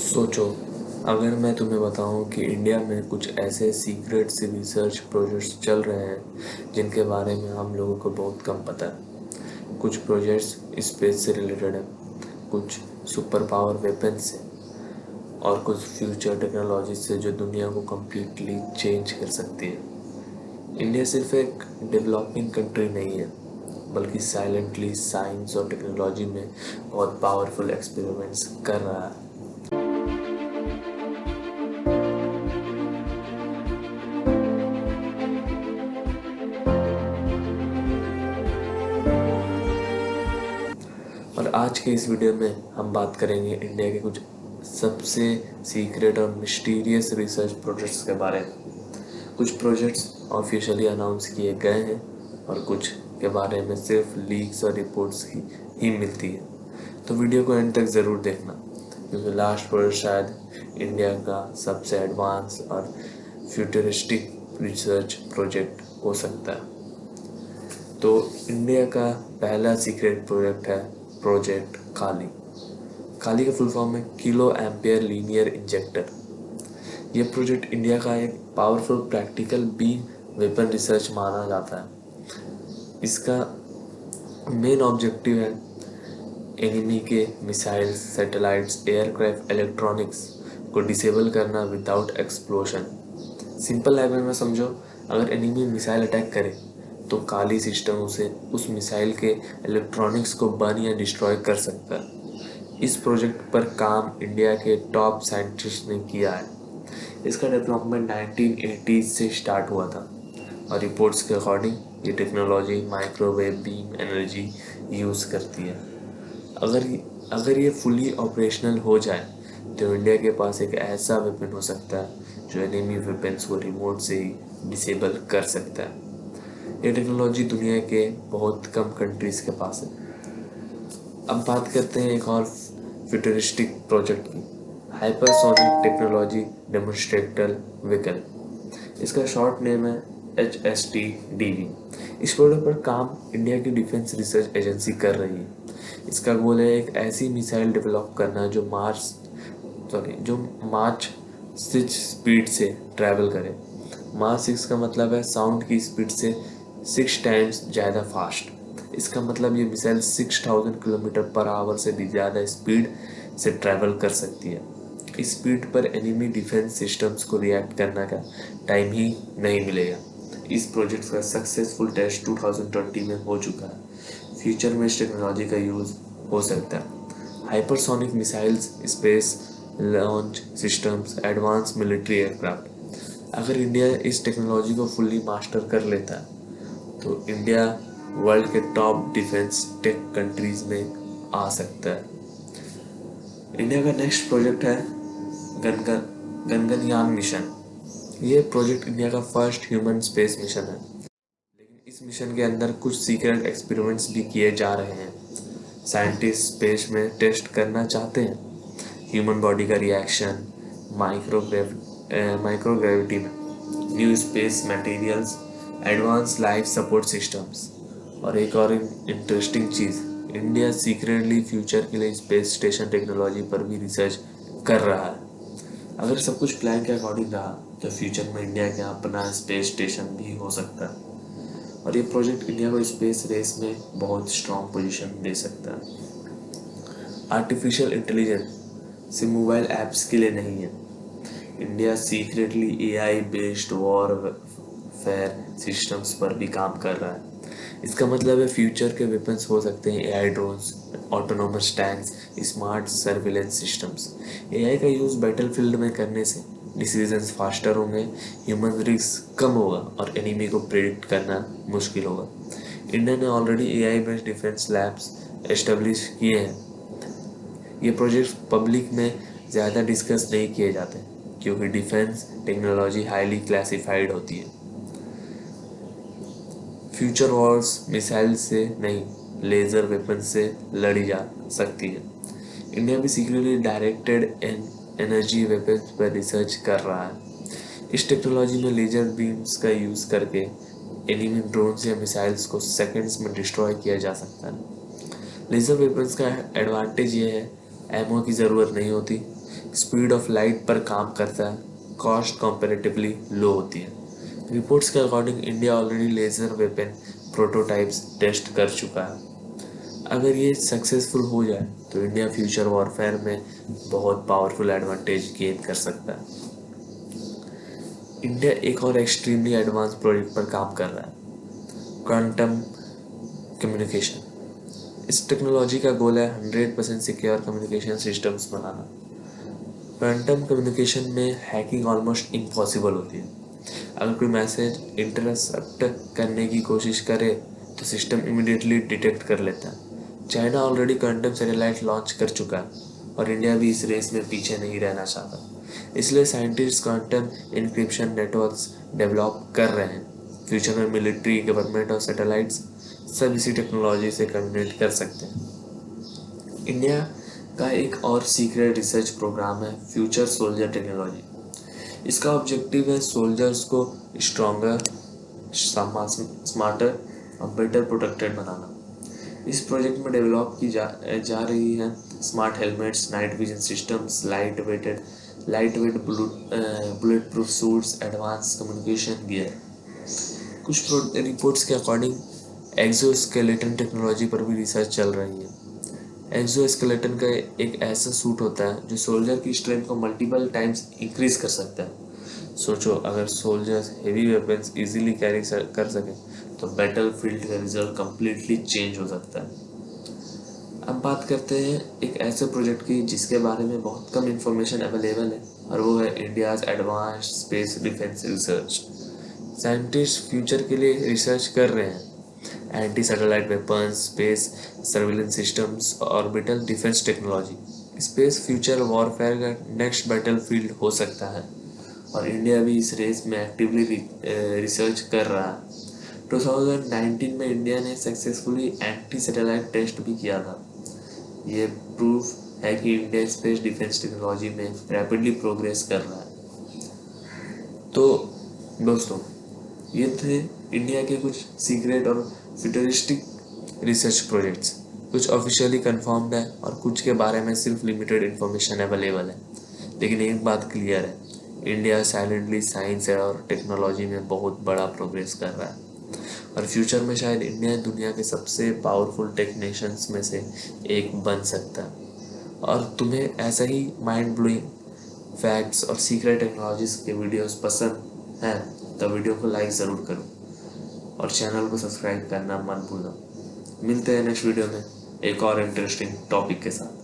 सोचो, अगर मैं तुम्हें बताऊं कि इंडिया में कुछ ऐसे सीक्रेट से रिसर्च प्रोजेक्ट्स चल रहे हैं जिनके बारे में हम लोगों को बहुत कम पता है। कुछ प्रोजेक्ट्स स्पेस से रिलेटेड हैं, कुछ सुपर पावर वेपन से और कुछ फ्यूचर टेक्नोलॉजी से जो दुनिया को कम्प्लीटली चेंज कर सकती है। इंडिया सिर्फ एक डेवलपिंग कंट्री नहीं है, बल्कि साइलेंटली साइंस और टेक्नोलॉजी में बहुत पावरफुल एक्सपेरिमेंट्स कर रहा है। और आज के इस वीडियो में हम बात करेंगे इंडिया के कुछ सबसे सीक्रेट और मिस्टीरियस रिसर्च प्रोजेक्ट्स के बारे में। कुछ प्रोजेक्ट्स ऑफिशियली अनाउंस किए गए हैं और कुछ के बारे में सिर्फ लीक्स और रिपोर्ट्स ही मिलती है। तो वीडियो को एंड तक ज़रूर देखना, क्योंकि लास्ट प्रोजेक्ट शायद इंडिया का सबसे एडवांस और फ्यूचरिस्टिक रिसर्च प्रोजेक्ट हो सकता है। तो इंडिया का पहला सीक्रेट प्रोजेक्ट है प्रोजेक्ट काली। काली का फुल फॉर्म है किलो एम्पियर लीनियर इंजेक्टर। ये प्रोजेक्ट इंडिया का एक powerful practical beam weapon research माना जाता है। इसका मेन ऑब्जेक्टिव है एनिमी के मिसाइल्स, सैटेलाइट्स, एयरक्राफ्ट, इलेक्ट्रॉनिक्स को डिसेबल करना विदाउट एक्सप्लोजन। सिंपल लैंग्वेज में समझो, अगर एनिमी मिसाइल अटैक करे तो काली सिस्टम उसे उस मिसाइल के इलेक्ट्रॉनिक्स को बर्न या डिस्ट्रॉय कर सकता है। इस प्रोजेक्ट पर काम इंडिया के टॉप साइंटिस्ट ने किया है। इसका डेवलपमेंट 1980 से स्टार्ट हुआ था और रिपोर्ट्स के अकॉर्डिंग ये technology microwave beam energy use करती है। अगर ये फुली ऑपरेशनल हो जाए तो इंडिया के पास एक ऐसा वेपन हो सकता है जो एनिमी वेपन्स को रिमोट से ही डिसेबल कर सकता है। ये टेक्नोलॉजी दुनिया के बहुत कम कंट्रीज़ के पास है। अब बात करते हैं एक और फ्यूचरिस्टिक प्रोजेक्ट की, हाइपरसोनिक टेक्नोलॉजी डेमोन्स्ट्रेटर व्हीकल। इसका शॉर्ट नेम है HSTDV। इस प्रोजेक्ट पर काम इंडिया की डिफेंस रिसर्च एजेंसी कर रही है। इसका गोल है एक ऐसी मिसाइल डेवलप करना जो मार्च 6 स्पीड से ट्रैवल करे। मार्च 6 का मतलब है साउंड की स्पीड से 6 टाइम्स ज़्यादा फास्ट। इसका मतलब ये मिसाइल 6000 किलोमीटर पर आवर से भी ज़्यादा स्पीड से ट्रैवल कर सकती है। इस स्पीड पर एनिमी डिफेंस सिस्टम्स को रिएक्ट करने का टाइम ही नहीं मिलेगा। इस प्रोजेक्ट का सक्सेसफुल टेस्ट 2020 में हो चुका है। फ्यूचर में इस टेक्नोलॉजी का यूज़ हो सकता है। Hypersonic missiles, space launch systems, advance military aircraft. अगर इंडिया इस टेक्नोलॉजी को फुल्ली मास्टर कर लेता है तो इंडिया वर्ल्ड के टॉप डिफेंस टेक कंट्रीज में आ सकता है। इंडिया का नेक्स्ट प्रोजेक्ट है गगनयान मिशन। ये प्रोजेक्ट इंडिया का फर्स्ट ह्यूमन स्पेस मिशन है, लेकिन इस मिशन के अंदर कुछ सीक्रेट एक्सपेरिमेंट्स भी किए जा रहे हैं। साइंटिस्ट स्पेस में टेस्ट करना चाहते हैं ह्यूमन बॉडी का रिएक्शन माइक्रोग्रेविटी में, new space materials, advance life support systems. और एक और इंटरेस्टिंग चीज़, इंडिया सीक्रेटली फ्यूचर के लिए स्पेस स्टेशन टेक्नोलॉजी पर भी रिसर्च कर रहा है। अगर सब कुछ प्लान के अकॉर्डिंग रहा तो फ्यूचर में इंडिया के अपना स्पेस स्टेशन भी हो सकता है और ये प्रोजेक्ट इंडिया को स्पेस रेस में बहुत स्ट्रॉन्ग पोजीशन दे सकता है। आर्टिफिशियल इंटेलिजेंस सिर्फ मोबाइल ऐप्स के लिए नहीं है। India secretly AI based warfare systems पर भी काम कर रहा है। इसका मतलब है फ्यूचर के वेपन्स हो सकते हैं AI drones, autonomous tanks, smart surveillance systems. AI का यूज़ बैटलफील्ड में करने से डिसीजंस फास्टर होंगे, ह्यूमन रिस्क कम होगा और एनिमी को प्रेडिक्ट करना मुश्किल होगा। इंडिया ने already AI based defence labs establish किए हैं। ये प्रोजेक्ट पब्लिक में ज़्यादा डिस्कस नहीं किए जाते क्योंकि डिफेंस टेक्नोलॉजी हाईली क्लासिफाइड होती है। फ्यूचर वॉर्स मिसाइल से नहीं, लेज़र वेपन से लड़ी जा सकती है। इंडिया भी सीक्रेटली डायरेक्टेड एनर्जी वेपन्स पर रिसर्च कर रहा है। इस टेक्नोलॉजी में लेजर बीम्स का यूज़ करके एनिमी ड्रोन्स या मिसाइल्स को सेकंड्स में डिस्ट्रॉय किया जा सकता है। लेज़र वेपन्स का एडवांटेज ये है, एमओ की ज़रूरत नहीं होती, स्पीड ऑफ लाइट पर काम करता है, कॉस्ट कंपैरेटिवली लो होती है। रिपोर्ट्स के according India already laser weapon prototypes test कर चुका है। अगर ये सक्सेसफुल हो जाए तो इंडिया फ्यूचर वॉरफेयर में बहुत पावरफुल एडवांटेज गेन कर सकता है। इंडिया एक और एक्सट्रीमली एडवांस प्रोजेक्ट पर काम कर रहा है, क्वांटम कम्युनिकेशन। इस टेक्नोलॉजी का गोल है 100% सिक्योर कम्युनिकेशन सिस्टम्स बनाना। क्वांटम कम्युनिकेशन में हैकिंग ऑलमोस्ट इम्पॉसिबल होती है। अगर कोई मैसेज इंटरसेप्ट करने की कोशिश करे तो सिस्टम इमिडिएटली डिटेक्ट कर लेता है। China already quantum satellite launch कर चुका है और इंडिया भी इस रेस में पीछे नहीं रहना चाहता। इसलिए scientist quantum encryption networks develop कर रहे हैं। फ्यूचर में मिलिट्री, गवर्नमेंट और सैटेलाइट्स सब इसी टेक्नोलॉजी से कम्युनिकेट कर सकते हैं। इंडिया का एक और सीक्रेट रिसर्च प्रोग्राम है फ्यूचर सोल्जर टेक्नोलॉजी। इसका ऑब्जेक्टिव है सोल्जर्स को स्ट्रॉन्गर, स्मार्टर और बेटर प्रोटेक्टेड बनाना। इस प्रोजेक्ट में डेवलप की जा रही है smart helmets, night vision systems, light weight bullet proof suits, advance communication gear. कुछ रिपोर्ट्स के अकॉर्डिंग एक्सोस्केलेटन टेक्नोलॉजी पर भी रिसर्च चल रही है। एक्सोस्केलेटन का एक ऐसा सूट होता है जो सोल्जर की स्ट्रेंथ को मल्टीपल टाइम्स इंक्रीज कर सकता है। सोचो, अगर soldiers heavy weapons easily carry कर सकें तो बैटल फील्ड का रिजल्ट कम्प्लीटली चेंज हो सकता है। अब बात करते हैं एक ऐसे प्रोजेक्ट की जिसके बारे में बहुत कम इंफॉर्मेशन अवेलेबल है, और वो है India's advanced space defence research. Scientist future के लिए रिसर्च कर रहे हैं anti satellite weapons, space surveillance systems, orbital defence technology. Space future warfare का नेक्स्ट बैटल फील्ड हो सकता है और इंडिया भी इस रेस में एक्टिवली रिसर्च कर रहा है। 2019 में इंडिया ने सक्सेसफुली एंटी सैटेलाइट टेस्ट भी किया था। ये प्रूफ है कि इंडिया स्पेस डिफेंस टेक्नोलॉजी में रैपिडली प्रोग्रेस कर रहा है। तो दोस्तों, ये थे इंडिया के कुछ सीक्रेट और फ्यूचरिस्टिक रिसर्च प्रोजेक्ट्स। कुछ ऑफिशियली कंफर्म्ड है और कुछ के बारे में सिर्फ लिमिटेड इन्फॉर्मेशन अवेलेबल है। लेकिन एक बात क्लियर है, इंडिया साइलेंटली साइंस और टेक्नोलॉजी में बहुत बड़ा प्रोग्रेस कर रहा है और फ्यूचर में शायद इंडिया दुनिया के सबसे पावरफुल टेक नेशंस में से एक बन सकता है। और तुम्हें ऐसा ही माइंड ब्लोइंग फैक्ट्स और सीक्रेट टेक्नोलॉजीज के वीडियोस पसंद हैं तो वीडियो को लाइक ज़रूर करो और चैनल को सब्सक्राइब करना मत भूलना। मिलते हैं नेक्स्ट वीडियो में एक और इंटरेस्टिंग टॉपिक के साथ।